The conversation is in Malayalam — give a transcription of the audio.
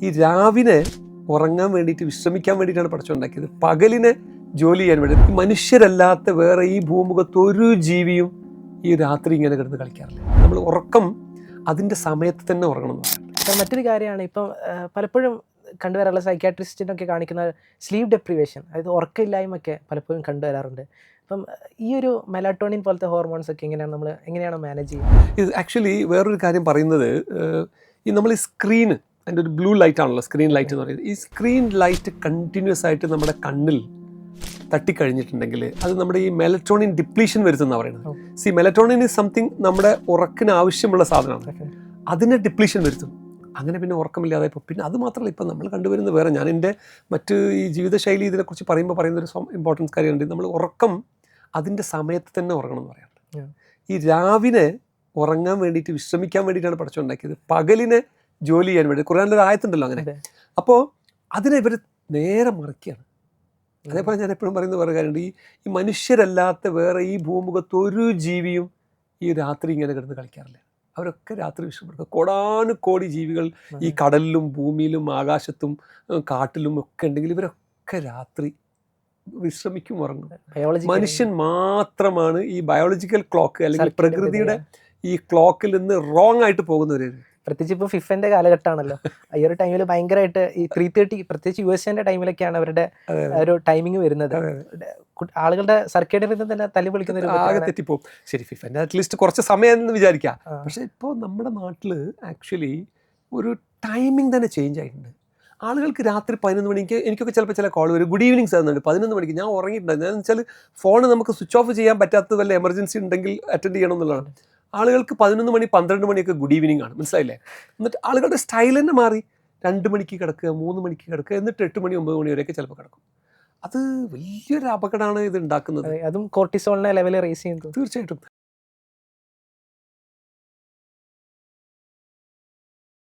ഈ രാവിനെ ഉറങ്ങാൻ വേണ്ടിയിട്ട് വിശ്രമിക്കാൻ വേണ്ടിയിട്ടാണ് പടച്ചുണ്ടാക്കിയത്. പകലിനെ ജോലി ചെയ്യാൻ വേണ്ടി. ഈ മനുഷ്യരല്ലാത്ത വേറെ ഈ ഭൂമുഖത്ത് ഒരു ജീവിയും ഈ രാത്രി ഇങ്ങനെ കിടന്ന് കളിക്കാറില്ല. നമ്മൾ ഉറക്കം അതിൻ്റെ സമയത്ത് തന്നെ ഉറങ്ങണം എന്ന് പറയാം. മറ്റൊരു കാര്യമാണ് ഇപ്പം പലപ്പോഴും കണ്ടുവരാറുള്ള സൈക്യാട്രിസ്റ്റിനൊക്കെ കാണിക്കുന്ന സ്ലീപ്പ് ഡെപ്രിവേഷൻ, അതായത് ഉറക്കമില്ലായ്മയൊക്കെ പലപ്പോഴും കണ്ടുവരാറുണ്ട്. അപ്പം ഈ ഒരു മെലാറ്റോണിൻ പോലത്തെ ഹോർമോൺസ് ഒക്കെ എങ്ങനെയാണ് മാനേജ് ചെയ്യുന്നത്? ഇത് ആക്ച്വലി വേറൊരു കാര്യം പറയുന്നത്, ഈ നമ്മൾ ഈ സ്ക്രീന്, അതിൻ്റെ ഒരു ബ്ലൂ ലൈറ്റ് ആണല്ലോ സ്ക്രീൻ ലൈറ്റ് എന്ന് പറയുന്നത്. ഈ സ്ക്രീൻ ലൈറ്റ് കണ്ടിന്യൂസ് ആയിട്ട് നമ്മുടെ കണ്ണിൽ തട്ടിക്കഴിഞ്ഞിട്ടുണ്ടെങ്കിൽ അത് നമ്മുടെ ഈ മെലറ്റോണിൻ ഡിപ്ലീഷൻ വരുത്തുന്ന പറയുന്നത്. മെലറ്റോണിൻ ഈസ് സംതിങ് നമ്മുടെ ഉറക്കിന് ആവശ്യമുള്ള സാധനമാണ്. അതിനെ ഡിപ്ലീഷൻ വരുത്തും. അങ്ങനെ പിന്നെ ഉറക്കമില്ലാതെ ഇപ്പോൾ പിന്നെ അത് മാത്രമല്ല, ഇപ്പം നമ്മൾ കണ്ടുവരുന്ന വേറെ, ഞാൻ എൻ്റെ മറ്റ് ഈ ജീവിതശൈലി ഇതിനെക്കുറിച്ച് പറയുന്നൊരു ഇമ്പോർട്ടൻസ് കാര്യമുണ്ട്. നമ്മൾ ഉറക്കം അതിൻ്റെ സമയത്ത് തന്നെ ഉറങ്ങണം എന്ന് പറയാറുണ്ട്. ഈ രാവിനെ ഉറങ്ങാൻ വേണ്ടിയിട്ട് വിശ്രമിക്കാൻ വേണ്ടിയിട്ടാണ് പടച്ചുണ്ടാക്കിയത്. പകലിനെ ജോലി ചെയ്യാൻ വേണ്ടി. ഖുർആനിൽ ഒരു ആയത്തുണ്ടല്ലോ അങ്ങനെ. അപ്പോൾ അതിനെ ഇവർ നേരെ മറിക്കുകയാണ്. അതേപോലെ ഞാൻ എപ്പോഴും പറയുന്ന വേറെ കാര്യമുണ്ട്, ഈ മനുഷ്യരല്ലാത്ത വേറെ ഈ ഭൂമുഖത്ത് ഒരു ജീവിയും ഈ രാത്രി ഇങ്ങനെ കിടന്ന് കളിക്കാറില്ല. അവരൊക്കെ രാത്രി വിശ്രമിക്കുക. കോടാനുകോടി ജീവികൾ ഈ കടലിലും ഭൂമിയിലും ആകാശത്തും കാട്ടിലും ഒക്കെ ഉണ്ടെങ്കിൽ ഇവരൊക്കെ രാത്രി വിശ്രമിക്കും, ഉറങ്ങും. മനുഷ്യൻ മാത്രമാണ് ഈ ബയോളജിക്കൽ ക്ലോക്ക് അല്ലെങ്കിൽ പ്രകൃതിയുടെ ഈ ക്ലോക്കിൽ നിന്ന് റോങ് ആയിട്ട് പോകുന്നവര്. പ്രത്യേകിച്ച് ഇപ്പോൾ ഫിഫന്റെ കാലഘട്ടമാണല്ലോ. ഈ ഒരു ടൈമിൽ ഭയങ്കരമായിട്ട് ഈ 3:30, പ്രത്യേകിച്ച് USA ടൈമിലൊക്കെയാണ് അവരുടെ ഒരു ടൈമിങ് വരുന്നത്. ആളുകളുടെ സർക്കേഡിൽ നിന്ന് തന്നെ തല്ലി പൊളിക്കുന്ന ആകെ തെറ്റിപ്പോവും. ശരി, ഫിഫന്റെ അറ്റ്ലീസ്റ്റ് കുറച്ച് സമയം എന്ന് വിചാരിക്കാം. പക്ഷെ ഇപ്പോൾ നമ്മുടെ നാട്ടിൽ ആക്ച്വലി ഒരു ടൈമിംഗ് തന്നെ ചേഞ്ച് ആയിട്ടുണ്ട്. ആളുകൾക്ക് രാത്രി 11 മണിക്ക്, എനിക്കൊക്കെ ചിലപ്പോൾ ചില കോൾ വരും, ഗുഡ് ഈവനിങ് സാർ, 11 മണിക്ക് ഞാൻ ഉറങ്ങിയിട്ടുണ്ടായിരുന്നു. എന്ന് വെച്ചാൽ ഫോൺ നമുക്ക് സ്വിച്ച് ഓഫ് ചെയ്യാൻ പറ്റാത്ത വല്ല എമർജൻസി ഉണ്ടെങ്കിൽ അറ്റൻഡ് ചെയ്യണം എന്നുള്ളതാണ്. ആളുകൾക്ക് 11 മണി 12 മണിയൊക്കെ ഗുഡ് ഈവനിങ് ആണ്, മനസ്സിലായില്ലേ? എന്നിട്ട് ആളുകളുടെ സ്റ്റൈൽ തന്നെ മാറി. 2 മണിക്ക് കിടക്കുക, 3 മണിക്ക് കിടക്കുക, എന്നിട്ട് 8 മണി 9 മണി വരെയൊക്കെ ചിലപ്പോൾ കിടക്കും. അത് വലിയൊരു അപകടമാണ് ഇത് ഉണ്ടാക്കുന്നത്. അതും കോർട്ടിസോളിനെ ലെവൽ റേസ് ചെയ്യുന്നത്. തീർച്ചയായിട്ടും.